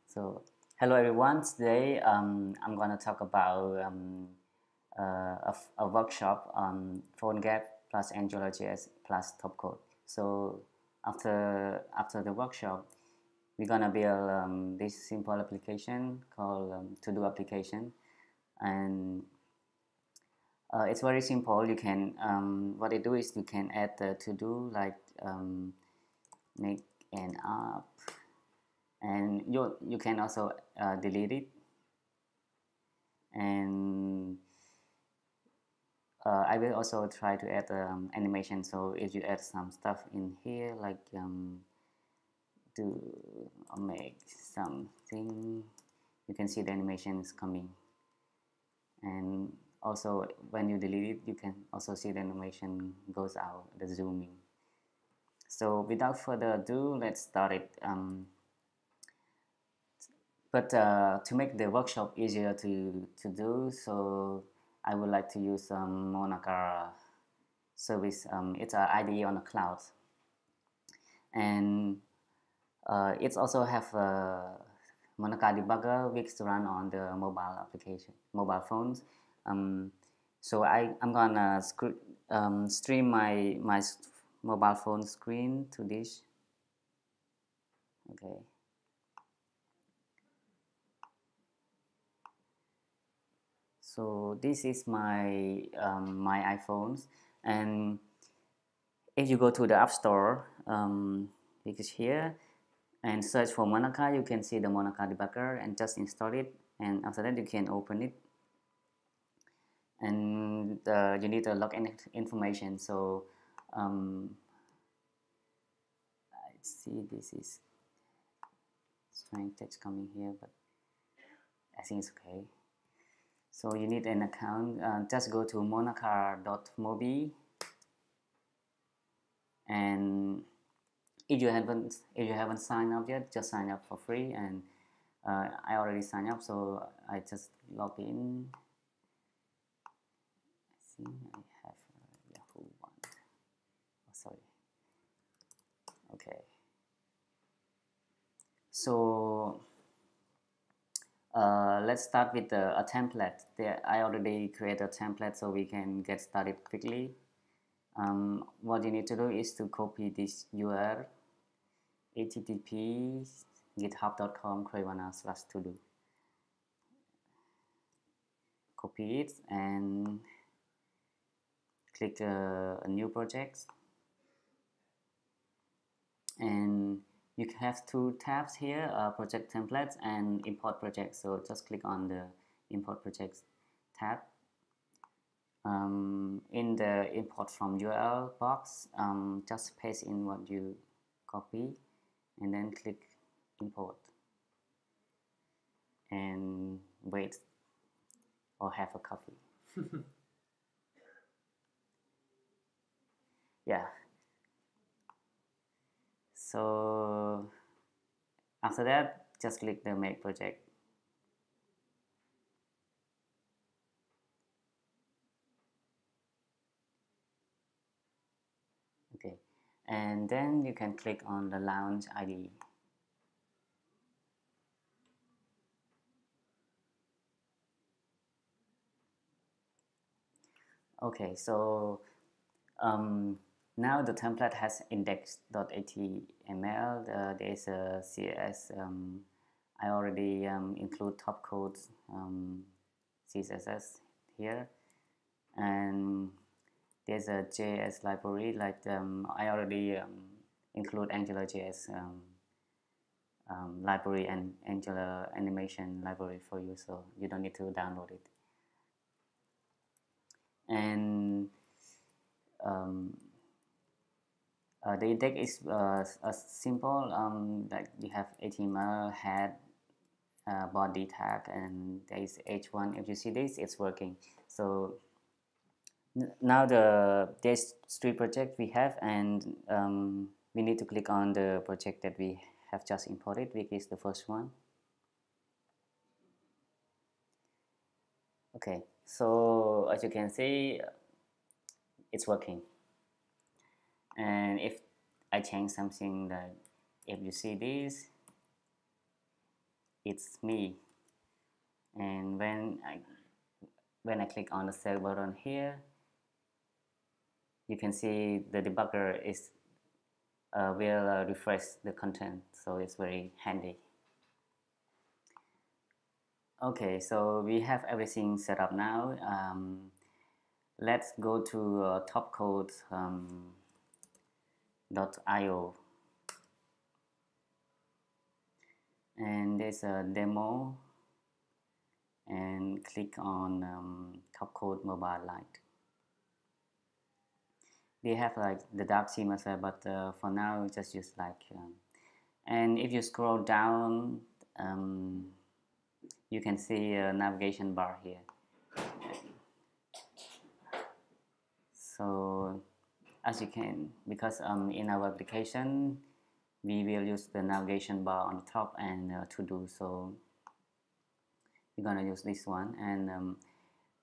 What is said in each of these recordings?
So, hello everyone. Today, I'm going to talk about a workshop on PhoneGap plus AngularJS plus Topcoat. So, after the workshop, we're gonna build this simple application called to-do application, and it's very simple. You can what it do is you can add the to-do like make an app, and you can also delete it. And I will also try to add animation. So if you add some stuff in here, like to make something, you can see the animation is coming. And also when you delete it, you can also see the animation goes out, the zooming. So without further ado, let's start it. But to make the workshop easier to do, so I would like to use Monaca service. It's an IDE on the cloud, and it also have a Monaca debugger which run on the mobile phones. Um, so I'm gonna stream my mobile phone screen to this. Okay. So this is my iPhones, and if you go to the App Store, which is here, and search for Monaca, you can see the Monaca debugger and just install it. And after that, you can open it, and you need the login information. So I see this is strange text coming here, but I think it's okay. So you need an account. Just go to monaca.mobi, and if you haven't signed up yet, just sign up for free. And I already signed up, so I just log in. I think I have Yahoo one. Oh, sorry. Okay. So let's start with a template. There, I already created a template, so we can get started quickly. What you need to do is to copy this URL, http github.com/to-do. Copy it and click a new project, and you have two tabs here, project templates and import projects. So just click on the import projects tab. In the import from URL box, just paste in what you copy and then click import and wait or have a coffee. Yeah. So after that, just click the make project. Okay, and then you can click on the launch IDE. Okay, so now the template has index.html. There's a CSS. I already include Topcoat CSS here, and there's a JS library. Like I already include AngularJS library and Angular animation library for you, so you don't need to download it. And the index is a simple, like you have HTML, head, body tag, and there is h1. If you see this, it's working. So now there's three projects we have, and we need to click on the project that we have just imported, which is the first one. Okay, so as you can see, it's working. And if I change something, that if you see this, it's me. And when I click on the save button here, you can see the debugger is will refresh the content, so it's very handy. Okay, so we have everything set up now. Let's go to Topcoat .io, and there's a demo, and click on Topcoat Mobile Lite. They have like the dark theme as well, but for now just use like and if you scroll down, you can see a navigation bar here. So as you can, because in our application we will use the navigation bar on the top, and to do so we're gonna use this one. And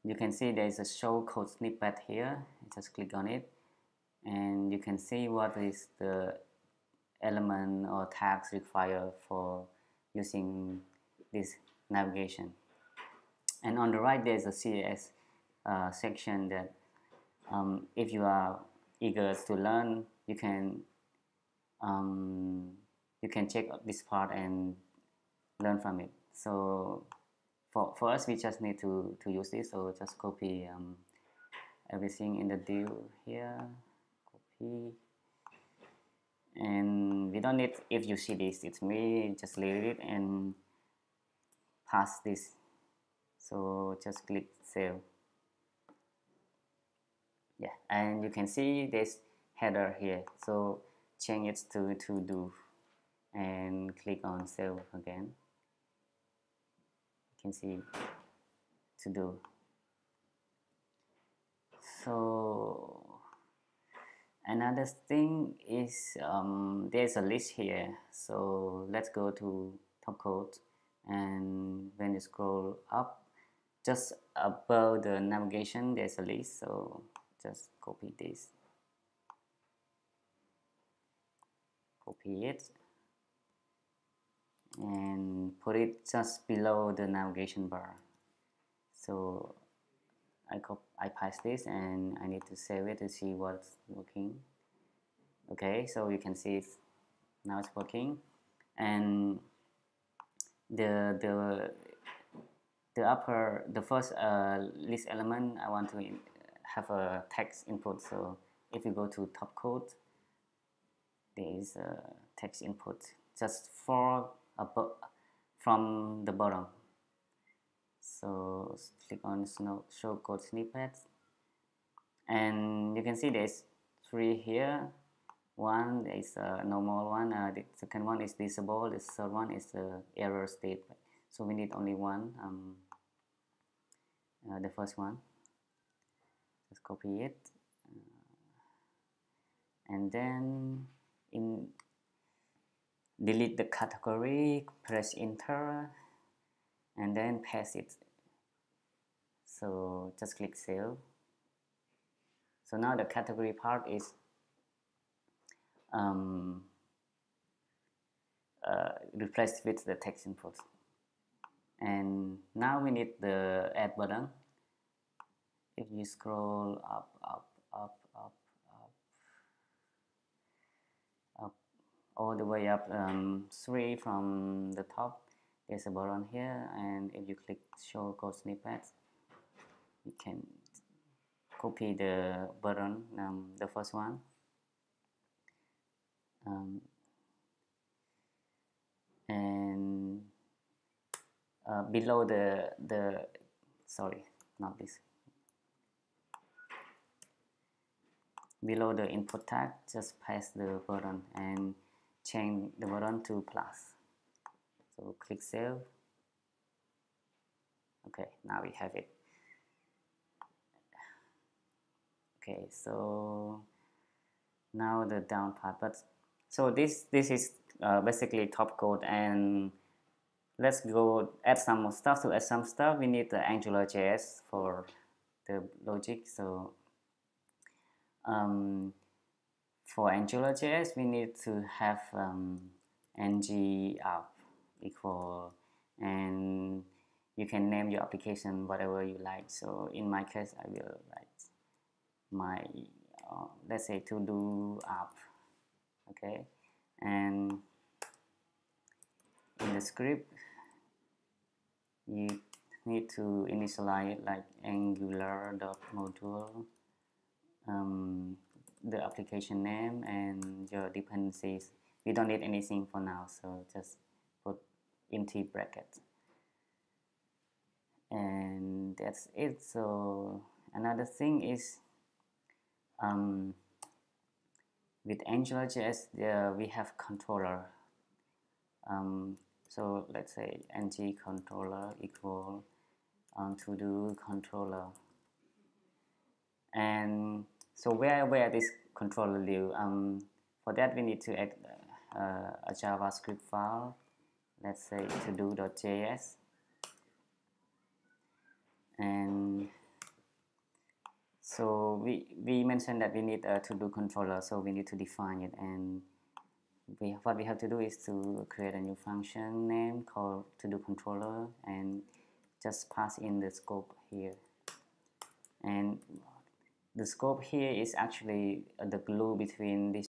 you can see there is a show code snippet here. Just click on it, and you can see what is the element or tags required for using this navigation. And on the right, there's a CSS section that if you are eager to learn, you can check this part and learn from it. So for us, we just need to use this. So just copy everything in the div here, copy, and we don't need, if you see this, it's me, just leave it and pass this. So just click save. Yeah, and you can see this header here, so change it to do and click on save again. You can see to do. So another thing is there's a list here, so let's go to Topcoat, and when you scroll up just above the navigation there's a list, so just copy this, copy it, and put it just below the navigation bar. So I paste this, and I need to save it to see what's working. Okay, so you can see it's, now it's working, and the first list element, I want to have a text input. So if you go to Topcoat, there is a text input just for above from the bottom. So click on show code snippets, and you can see there's 3 here. One is a normal one, the second one is visible, the third one is the error state. So we need only one, the first one. Just copy it, and then delete the category, press enter, and then paste it. So just click save. So now the category part is replaced with the text input. And now we need the add button. If you scroll up all the way up 3 from the top, there's a button here, and if you click show code snippets, you can copy the button, the first one, and below the sorry, not this, below the input tag, just paste the button and change the button to plus. So click save. Okay, now we have it. Okay, so now the down part. But so this is basically Topcoat, and let's go add some more stuff. To add some stuff, we need the AngularJS for the logic. So for AngularJS, we need to have ng app equal and you can name your application whatever you like. So in my case, I will write my let's say to do app. Okay, and in the script you need to initialize it like angular.module, the application name and your dependencies. We don't need anything for now, so just put empty bracket, and that's it. So another thing is with AngularJS we have controller. So let's say ng controller equal to do controller, and so where this controller live, for that we need to add a JavaScript file, let's say to do.js, and so we mentioned that we need a to do controller, so we need to define it, and what we have to do is to create a new function name called to do controller and just pass in the scope here. And the scope here is actually the glue between these